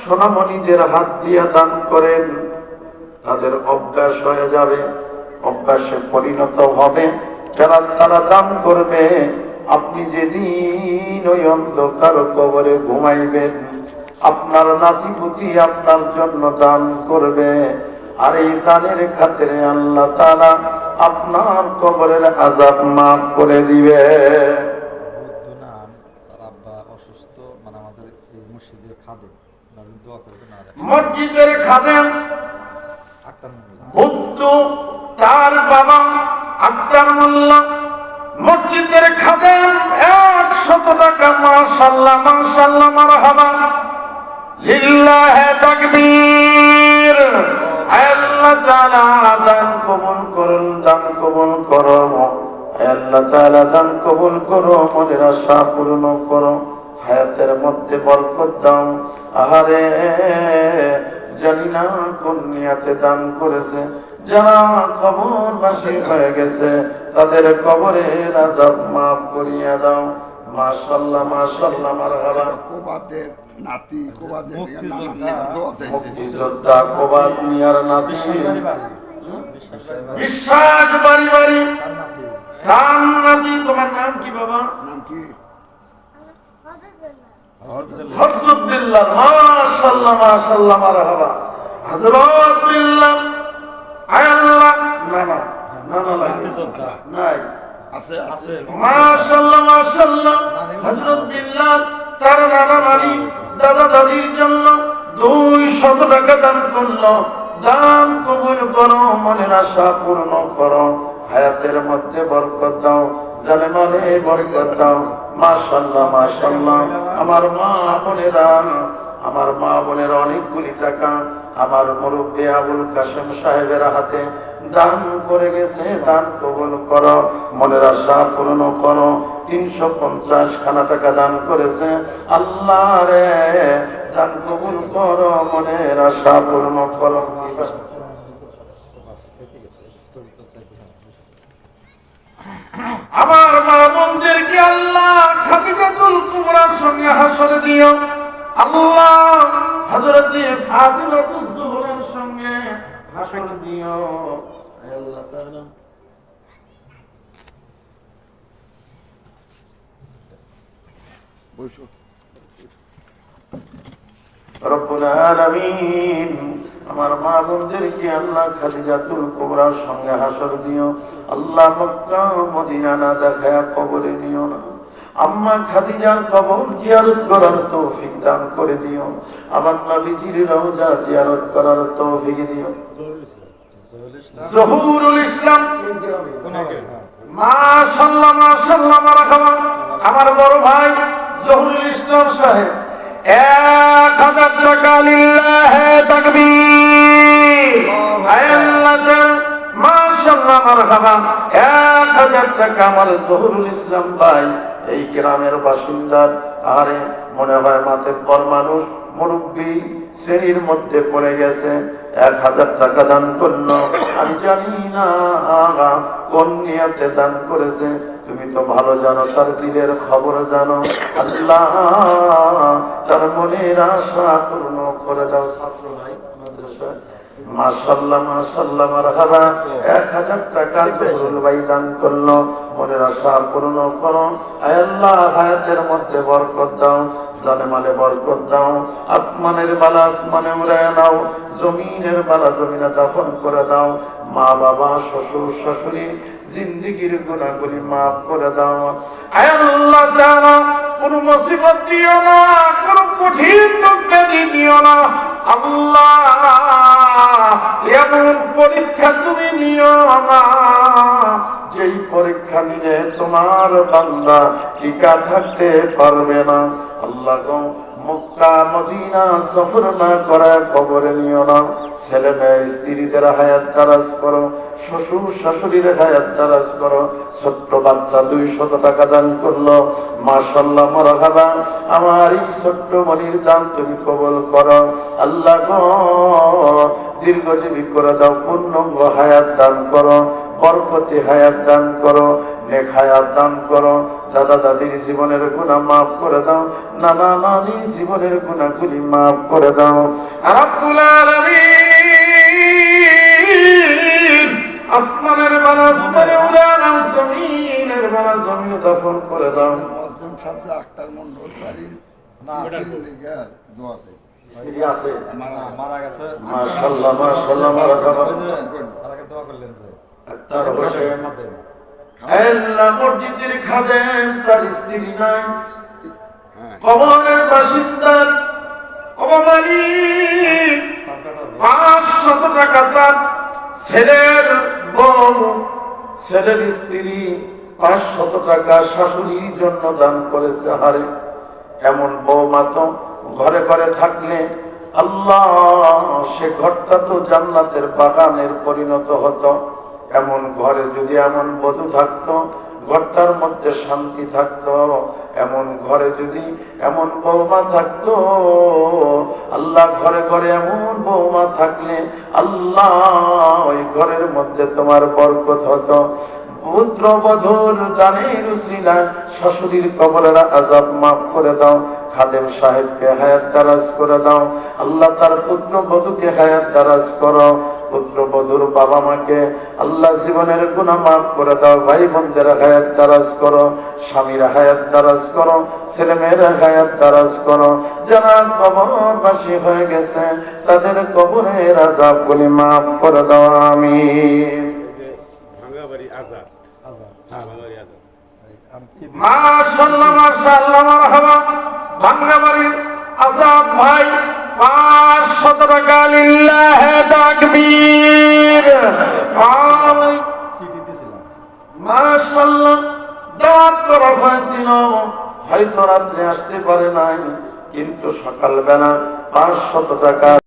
সোনামণিদের হাত দিয়ে দান করেন, তাদের অভ্যাস হয়ে যাবে, অভ্যাসে পরিণত হবে। যারা তারা দান করবে, আপনি যেদিন ওই অন্ধকার কবরে ঘুমাইবেন, আপনার নাতিপুতি আপনার জন্য দান করবে, আর এই দানের খাতিরে আল্লাহ তাআলা আপনার কবরের আযাব মাফ করে দিবে। মসজিদের খাদেম বুদ্ধ, তার বাবা আক্তার মোল্লা, মসজিদের খাদেম 100 টাকা। মাশাআল্লাহ মাশাআল্লাহ, মারহাবা, লিল্লাহি তাকবীর। আল্লাহ তাআলা দান কবুল করুন, দান কবুল করো। আল্লাহ তাআলা দান কবুল করো, মনের আশা পূর্ণ করো, হায়াতের মধ্যে বরকত দাও। আহারে, জানি না কোন নিয়াতে দান করেছে, যারা কবরবাসী হয়ে গেছে তাদের কবরের আযাব মাফ করিয়া দাও। মাশাআল্লাহ মাশাআল্লাহ, মারহাবা। কোবাদের নাতি, কোবাদের মুক্তিযোদ্ধা কোবাদ মিয়ার নাতি বিশ্বাস বাড়ি বাড়ি, তার নাতি। তোমার নাম কি বাবা? নাম কি? হযরত বিল্লাহ। মাশাআল্লাহ মাশাআল্লাহ, মারহাবা। হযরত বিল্লাহ। আল্লাহ, না না না না, মুক্তিযোদ্ধা নাই, আছে আছে। মাশাআল্লাহ মাশাআল্লাহ। হযরত বিল্লাহ তার নানা নানি দাদা দাদির জন্য 200 টাকা দান করলো। দান কবুল করো, মনের আশা পূর্ণ করো, হায়াতের মধ্যে বরকত দাও, জানে মানে বরকত দাও। মাশাআল্লাহ মাশাআল্লাহ। আমার মা বোনেরা অনেকগুলি টাকা আমার মুরব্বি আবুল কাশেম সাহেবের হাতে দান করে গেছে। দান কবুল করো, মনের আশা পূর্ণ করো। 350 খানা টাকা দান করেছে। আল্লাহ রে, দান কবুল করো, মনের আশা পূর্ণ করো। আমার মা বোনদেরকে আল্লাহ খাদিজাতুল কুবরার সঙ্গে হাসরে দিও। আল্লাহ হযরত ফাতিমাতুজ জোহরার সঙ্গে হাসর দিও। আল্লাহ তাআলা বসো। রব্বুল আলামিন, আমার মা বোনদেরকে আল্লাহ খাদিজাতুল কুবরার সঙ্গে হাসর দিও। আল্লাহ মক্কা মদিনা না দেখায়া কবরে দিও না। আম্মা খাদিজার কবর জিয়ারত করার তৌফিক দান করে দিও। আমার নবীজির রওজা জিয়ারত করার তৌফিক দিও। জহুরুল ইসলাম, মাশাআল্লাহ মাশাআল্লাহ, মারহাবা। আমার বড় ভাই জহুরুল ইসলাম সাহেব 1000 টাকা। লিল্লাহি তাকবীর। আল্লাহ মাশাআল্লাহ, মারহাবা। 1000 টাকা আমার জহুরুল ইসলাম ভাই, এই গ্রামের বাসিন্দা। আরে মনে হয় মাতব্বর মানুষ, মুরব্বী শ্রেণীর মধ্যে পড়ে গেছে। 1000 টাকা দান করলো। আমি জানি না কোন নিয়তে দান করেছে, তুমি তো ভালো জানো, তার দিলের খবর জানো। আল্লাহ তার মনের আশা পূর্ণ করে দাও। ছাত্র নাই মাদ্রাসায়? মাশাআল্লাহ মাশাআল্লাহ, মারহাবা। 1000 টাকা জহুরুল ভাই দান করলো, মনের আশা পূর্ণ করো। আয় আল্লাহ, হায়াতের মধ্যে বরকত দাও, জানে মালে বরকত দাও। আসমানের বালা আসমানে উড়ায় নাও, জমিনের বালা জমিনে দাফন করে দাও। মা বাবা শ্বশুর শাশুড়ি জিন্দেগীর গুনাহগুলি মাফ করে দাও। আয় আল্লাহ তাআলা, কোন মুসিবত দিও না, কোন কঠিন রোগ ব্যাধি দিও না। আল্লাহ, এমন পরীক্ষা তুমি নিও না যেই পরীক্ষা নিলে তোমার বান্দা টিকা থাকতে পারবে না। আল্লাহ গো, মক্কা মদিনা সফর না করে কবরে নিও না। ছেলে মেয়ে স্ত্রীদের হায়াত দারাজ করো, শ্বশুর শাশুড়ির হায়াত দারাজ করো। ছোট্ট বাচ্চা 200 টাকা দান করলো। মাশাআল্লাহ, মারহাবা। আমার এই ছোট্ট মনির দান তুমি কবুল করো। আল্লাহ গো, দীর্ঘজীবী করে দাও, পূর্ণাঙ্গ হায়াত দান করো। বরকতি হায়াত দান করো, নেক হায়াত দান করো। দাদা দাদির জীবনের গুনাহ মাফ করে দাও, নানা নানির জীবনের গুনাহগুলি মাফ করে দাও। রব্বুল আলামিন আসমানের বালা আসমানে উড়াও, জমিনের বালা জমিনে দাফন করে দাও। মধ্যম সাথে আক্তার মন্ডল বাড়ির দোয়া চাইছে। স্ত্রী আছে? মারা গেছে। মাশাআল্লাহ মাশাআল্লাহ মারাকাল্লাহ। তার বসে আল্লাহ মসজিদের খাদেম, তার স্ত্রী নাই, কবরের বাসিন্দা, মালিক 500 টাকা তার ছেলের বউ, ছেলের স্ত্রী 500 টাকা শাশুড়ির জন্য দান করেছে। হারে এমন বৌমা তো ঘরে ঘরে থাকলে আল্লাহ সে ঘরটা তো জান্নাতের বাগানের পরিণত হতো। এমন ঘরে যদি এমন বধূ থাকতো, ঘরটার মধ্যে শান্তি থাকতো। এমন ঘরে যদি এমন বৌমা থাকতো, আল্লাহ ঘরে ঘরে এমন বৌমা থাকলে আল্লাহ ওই ঘরের মধ্যে তোমার বরকত হতো। পুত্র বধূর দানের উসিলা শাশুড়ির কবরের আযাব মাফ করে দাও। খাদেম সাহেবকে হায়াত দারাজ করে দাও। আল্লাহ তার পুত্র বধূকে হায়াত দারাজ করো। পুত্র বধূর বাবা মাকে আল্লাহ জীবনের গুনাহ মাফ করে দাও। ভাই বোনদের হায়াত দারাজ করো, স্বামীর হায়াত দারাজ করো, ছেলে মেয়েরা হায়াত দারাজ করো। যারা কবরবাসী হয়ে গেছে তাদের কবরের আযাবগুলি মাফ করে দাও। আমিন। মাশাআল্লাহ মাশাআল্লাহ মারহাবা। ভাঙ্গাবাড়ির আজাদ ভাই 500 টাকা, লিল্লাহি তাকবীর। মাশাআল্লাহ দাওয়াত করা হয়েছিল, হয়তো রাত্রে আসতে পারে নাই, কিন্তু সকালবেলা 500 টাকা